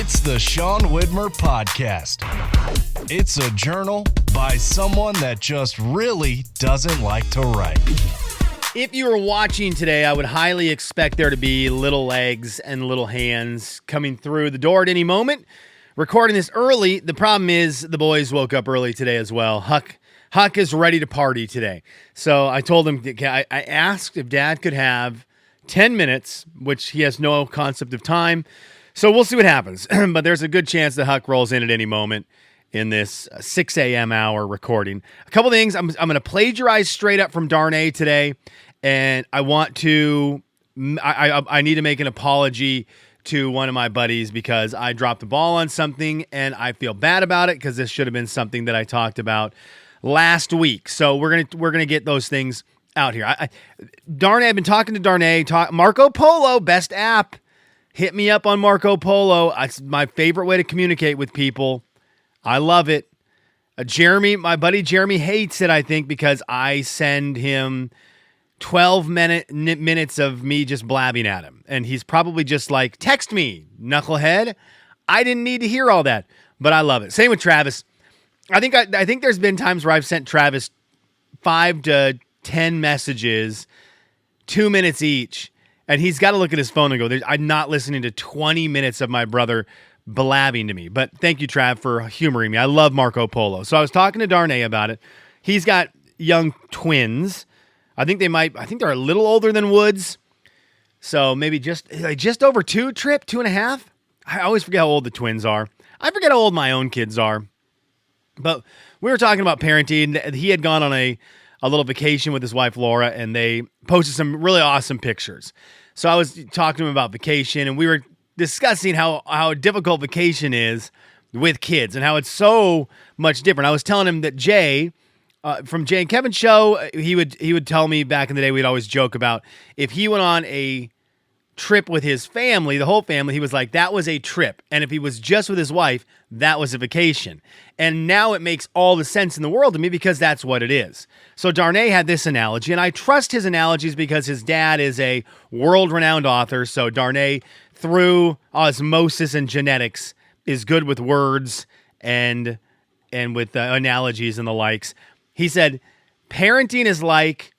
It's the Sean Widmer Podcast. It's a journal by someone that just really doesn't like to write. If you were watching today, I would highly expect there to be little legs and little hands coming through the door at any moment. Recording this early, the problem is the boys woke up early today as well. Huck is ready to party today. So I told him, I asked if Dad could have 10 minutes, which he has no concept of time. So we'll see what happens. But there's a good chance that Huck rolls in at any moment in this 6 a.m. hour recording. A couple things. I'm going to plagiarize straight up from Darnay today. And I want to, I need to make an apology to one of my buddies because I dropped the ball on something and I feel bad about it because this should have been something that I talked about last week. So we're gonna get those things out here. Darnay, I've been talking to Darnay. Marco Polo, best app. Hit me up on Marco Polo. It's my favorite way to communicate with people. I love it. Jeremy, my buddy Jeremy hates it, I think, because I send him 12 minutes of me just blabbing at him. And he's probably just like, text me, knucklehead. I didn't need to hear all that, but I love it. Same with Travis. I think there's been times where I've sent Travis 5 to 10 messages, 2 minutes each, and he's got to look at his phone and go, I'm not listening to 20 minutes of my brother blabbing to me. But thank you, Trav, for humoring me. I love Marco Polo. So I was talking to Darnay about it. He's got young twins. I think they're a little older than Woods. So maybe just over 2.5. I always forget how old the twins are. I forget how old my own kids are. But we were talking about parenting. He had gone on a little vacation with his wife, Laura, and they posted some really awesome pictures. So I was talking to him about vacation, and we were discussing how difficult vacation is with kids and how it's so much different. I was telling him that Jay, from Jay and Kevin's show, he would tell me back in the day, we'd always joke about if he went on a trip with his family, the whole family, he was like, that was a trip. And if he was just with his wife, that was a vacation. And now it makes all the sense in the world to me because that's what it is. So Darnay had this analogy, and I trust his analogies because his dad is a world-renowned author. So Darnay, through osmosis and genetics, is good with words and with analogies and the likes. He said, parenting is like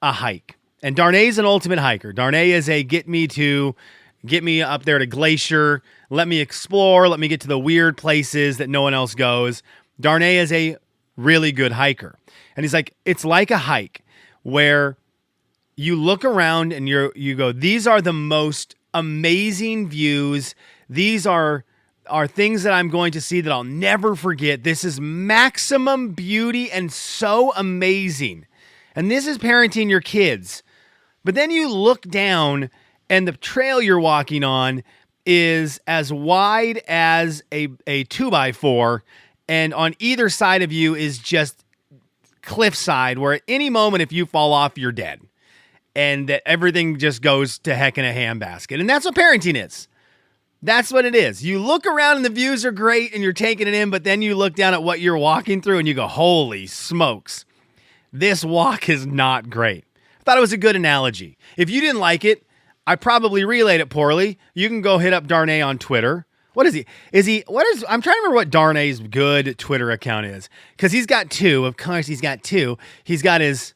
a hike. And Darnay's an ultimate hiker. Darnay is a get me up there to Glacier, let me explore, let me get to the weird places that no one else goes. Darnay is a really good hiker. And he's like, it's like a hike where you look around and you go, these are the most amazing views. These are things that I'm going to see that I'll never forget. This is maximum beauty and so amazing. And this is parenting your kids. But then you look down and the trail you're walking on is as wide as a 2x4. And on either side of you is just cliffside where at any moment, if you fall off, you're dead. And that everything just goes to heck in a handbasket. And that's what parenting is. That's what it is. You look around and the views are great and you're taking it in, but then you look down at what you're walking through and you go, holy smokes, this walk is not great. I thought it was a good analogy. If you didn't like it, I probably relayed it poorly. You can go hit up Darnay on Twitter. What is he? I'm trying to remember what Darnay's good Twitter account is. Because he's got two. Of course, he's got two. He's got his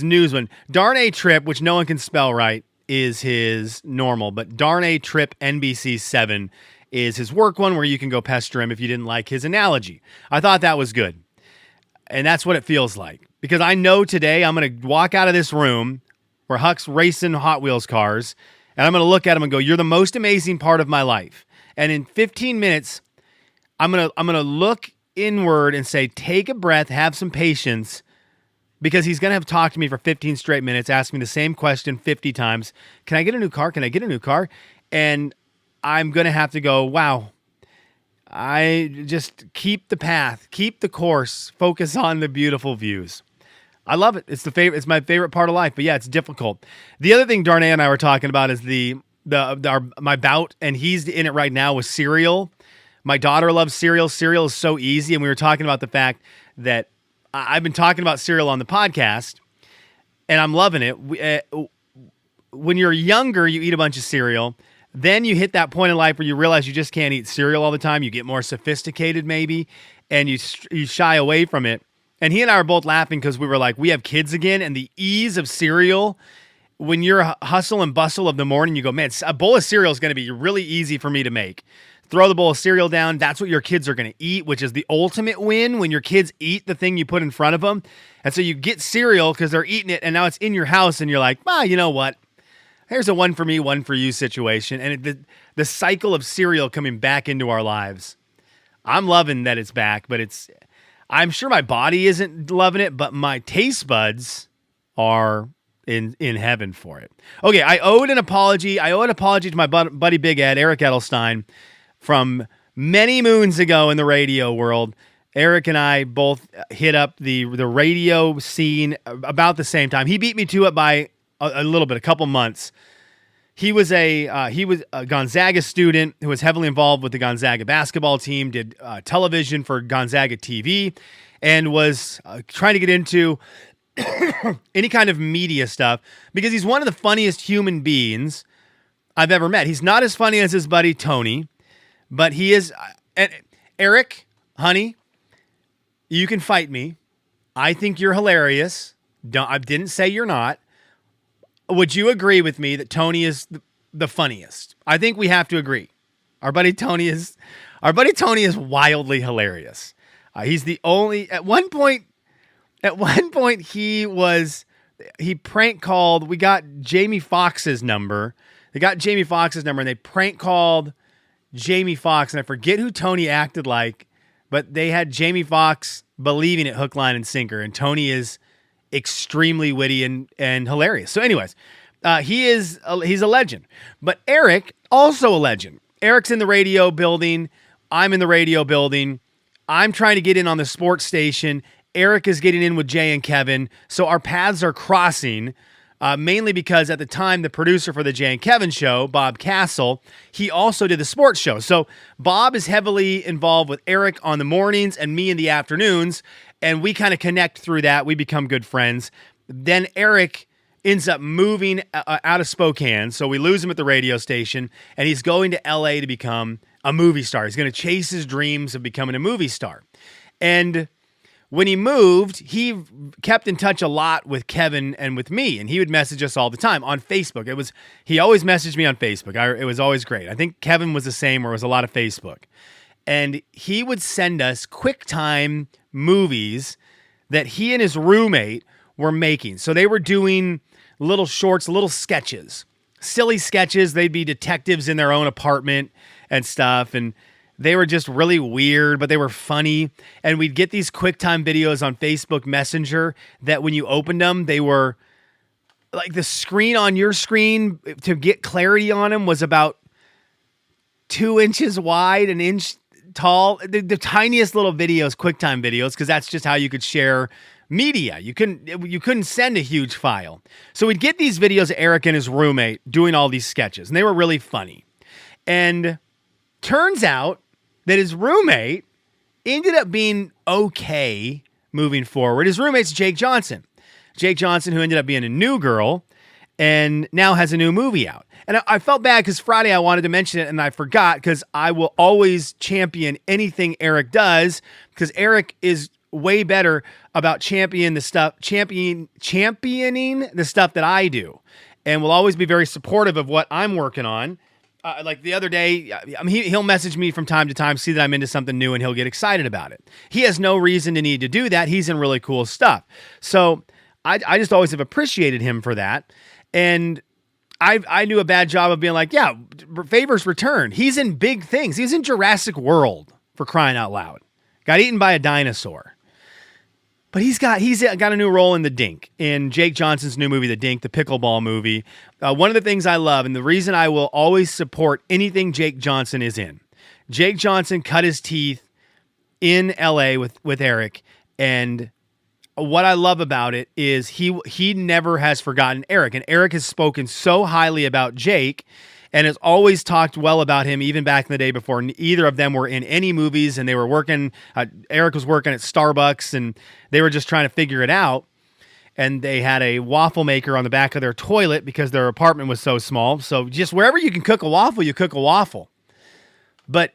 news one. Darnay Trip, which no one can spell right, is his normal. But Darnay Trip NBC7 is his work one where you can go pester him if you didn't like his analogy. I thought that was good. And that's what it feels like. Because I know today I'm going to walk out of this room where Huck's racing Hot Wheels cars, and I'm going to look at him and go, you're the most amazing part of my life. And in 15 minutes, I'm going to look inward and say, take a breath, have some patience, because he's going to have talked to me for 15 straight minutes, ask me the same question 50 times. Can I get a new car? Can I get a new car? And I'm going to have to go, wow, I just keep the path, keep the course, focus on the beautiful views. I love it. It's my favorite part of life. But yeah, it's difficult. The other thing Darnay and I were talking about is my bout, and he's in it right now with cereal. My daughter loves cereal. Cereal is so easy, and we were talking about the fact that I've been talking about cereal on the podcast, and I'm loving it. When you're younger, you eat a bunch of cereal. Then you hit that point in life where you realize you just can't eat cereal all the time. You get more sophisticated maybe, and you shy away from it. And he and I are both laughing because we were like, we have kids again, and the ease of cereal, when you're hustle and bustle of the morning, you go, man, a bowl of cereal is going to be really easy for me to make. Throw the bowl of cereal down. That's what your kids are going to eat, which is the ultimate win when your kids eat the thing you put in front of them. And so you get cereal because they're eating it, and now it's in your house, and you're like, you know what? Here's a one for me, one for you situation. And the cycle of cereal coming back into our lives. I'm loving that it's back, but I'm sure my body isn't loving it, but my taste buds are in heaven for it. Okay, I owe an apology to my buddy Big Ed, Eric Edelstein, from many moons ago in the radio world. Eric and I both hit up the radio scene about the same time. He beat me to it by a little bit, a couple months. He was a Gonzaga student who was heavily involved with the Gonzaga basketball team, did television for Gonzaga TV, and was trying to get into any kind of media stuff because he's one of the funniest human beings I've ever met. He's not as funny as his buddy Tony, but he is. And Eric, honey, you can fight me. I think you're hilarious. I didn't say you're not. Would you agree with me that Tony is the funniest? I think we have to agree. Our buddy Tony is wildly hilarious. He's the only. At one point, he prank called. We got Jamie Foxx's number. They got Jamie Foxx's number, and they prank called Jamie Foxx, and I forget who Tony acted like, but they had Jamie Foxx believing it hook, line, and sinker, and Tony is extremely witty and hilarious. So anyways, he's a legend. But Eric, also a legend. Eric's in the radio building. I'm in the radio building. I'm trying to get in on the sports station. Eric is getting in with Jay and Kevin. So our paths are crossing, mainly because at the time, the producer for the Jay and Kevin show, Bob Castle, he also did the sports show. So Bob is heavily involved with Eric on the mornings and me in the afternoons. And we kind of connect through that. We become good friends. Then Eric ends up moving out of Spokane. So we lose him at the radio station. And he's going to LA to become a movie star. He's going to chase his dreams of becoming a movie star. And when he moved, he kept in touch a lot with Kevin and with me. And he would message us all the time on Facebook. He always messaged me on Facebook. It was always great. I think Kevin was the same, where it was a lot of Facebook. And he would send us QuickTime movies that he and his roommate were making. So they were doing little shorts, little sketches, silly sketches. They'd be detectives in their own apartment and stuff. And they were just really weird, but they were funny. And we'd get these QuickTime videos on Facebook Messenger that when you opened them, they were like the screen on your screen to get clarity on them was about 2 inches wide, an inch tall, the tiniest little videos, QuickTime videos, because that's just how you could share media. You couldn't send a huge file. So we'd get these videos of Eric and his roommate doing all these sketches, and they were really funny. And turns out that his roommate ended up being okay moving forward. His roommate's Jake Johnson, who ended up being a new girl and now has a new movie out. And I felt bad because Friday I wanted to mention it and I forgot, because I will always champion anything Eric does, because Eric is way better about championing the stuff that I do, and will always be very supportive of what I'm working on. Like the other day, he'll message me from time to time, see that I'm into something new, and he'll get excited about it. He has no reason to need to do that. He's in really cool stuff. So I just always have appreciated him for that. And I do a bad job of being like, yeah, favors returned. He's in big things. He's in Jurassic World, for crying out loud. Got eaten by a dinosaur. But he's got a new role in The Dink, in Jake Johnson's new movie, The Dink, the pickleball movie. One of the things I love, and the reason I will always support anything Jake Johnson is in. Jake Johnson cut his teeth in LA with Eric, and what I love about it is he never has forgotten Eric, and Eric has spoken so highly about Jake and has always talked well about him, even back in the day before either of them were in any movies, and they were working. Eric was working at Starbucks, and they were just trying to figure it out. and they had a waffle maker on the back of their toilet because their apartment was so small. So just wherever you can cook a waffle, you cook a waffle. But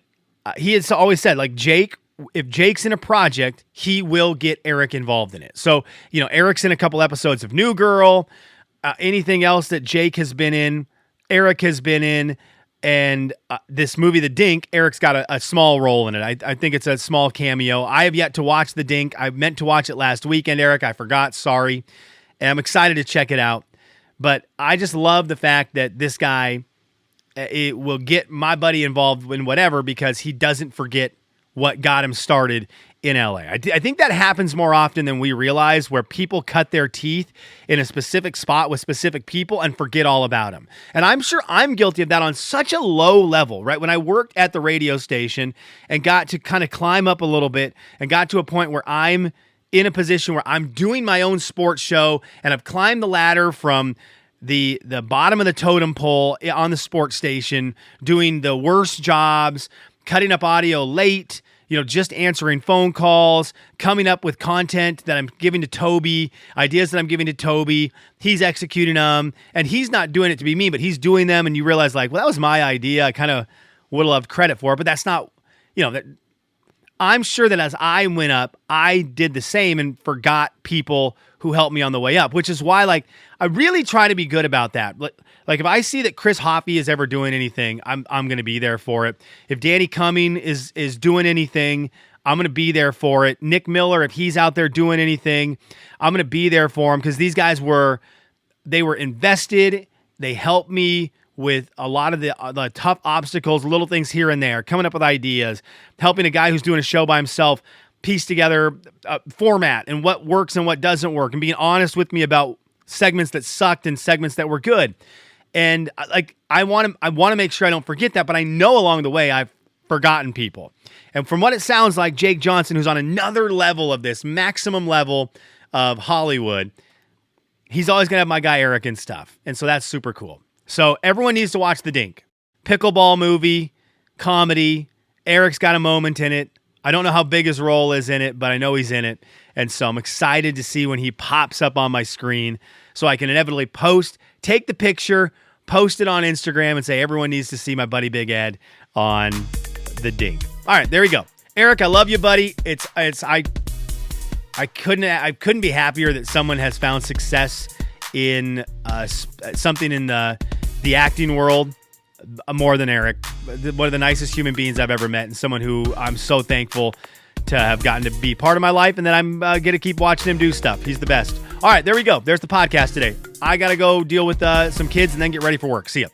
he had always said, like, Jake, if Jake's in a project, he will get Eric involved in it. So, Eric's in a couple episodes of New Girl, anything else that Jake has been in, Eric has been in, and this movie, The Dink, Eric's got a small role in it. I think it's a small cameo. I have yet to watch The Dink. I meant to watch it last weekend, Eric. I forgot. Sorry. And I'm excited to check it out. But I just love the fact that this guy it will get my buddy involved in whatever because he doesn't forget what got him started in LA. I think that happens more often than we realize, where people cut their teeth in a specific spot with specific people and forget all about them. And I'm sure I'm guilty of that on such a low level, right? When I worked at the radio station and got to kind of climb up a little bit and got to a point where I'm in a position where I'm doing my own sports show and I've climbed the ladder from the bottom of the totem pole on the sports station, doing the worst jobs, cutting up audio late, just answering phone calls, coming up with content that I'm giving to Toby, ideas that I'm giving to Toby. He's executing them, and he's not doing it to be me, but he's doing them, and you realize, like, well, that was my idea. I kind of would have loved credit for it, but that's not, that. I'm sure that as I went up, I did the same and forgot people who helped me on the way up, which is why, like, I really try to be good about that. Like, if I see that Chris Hoffey is ever doing anything, I'm going to be there for it. If Danny Cumming is doing anything, I'm going to be there for it. Nick Miller, if he's out there doing anything, I'm going to be there for him, because these guys were invested. They helped me with a lot of the tough obstacles, little things here and there, coming up with ideas, helping a guy who's doing a show by himself piece together a format and what works and what doesn't work, and being honest with me about segments that sucked and segments that were good. And I want to make sure I don't forget that, but I know along the way I've forgotten people. And from what it sounds like, Jake Johnson, who's on another level of this, maximum level of Hollywood, he's always going to have my guy Eric and stuff. And so that's super cool. So everyone needs to watch The Dink. Pickleball movie, comedy. Eric's got a moment in it. I don't know how big his role is in it, but I know he's in it. And so I'm excited to see when he pops up on my screen so I can inevitably take the picture, post it on Instagram, and say everyone needs to see my buddy Big Ed on The Dink. All right, there we go. Eric, I love you, buddy. I couldn't be happier that someone has found success in something in the acting world more than Eric. One of the nicest human beings I've ever met, and someone who I'm so thankful to have gotten to be part of my life, and that I'm going to keep watching him do stuff. He's the best. All right, there we go. There's the podcast today. I got to go deal with some kids and then get ready for work. See ya.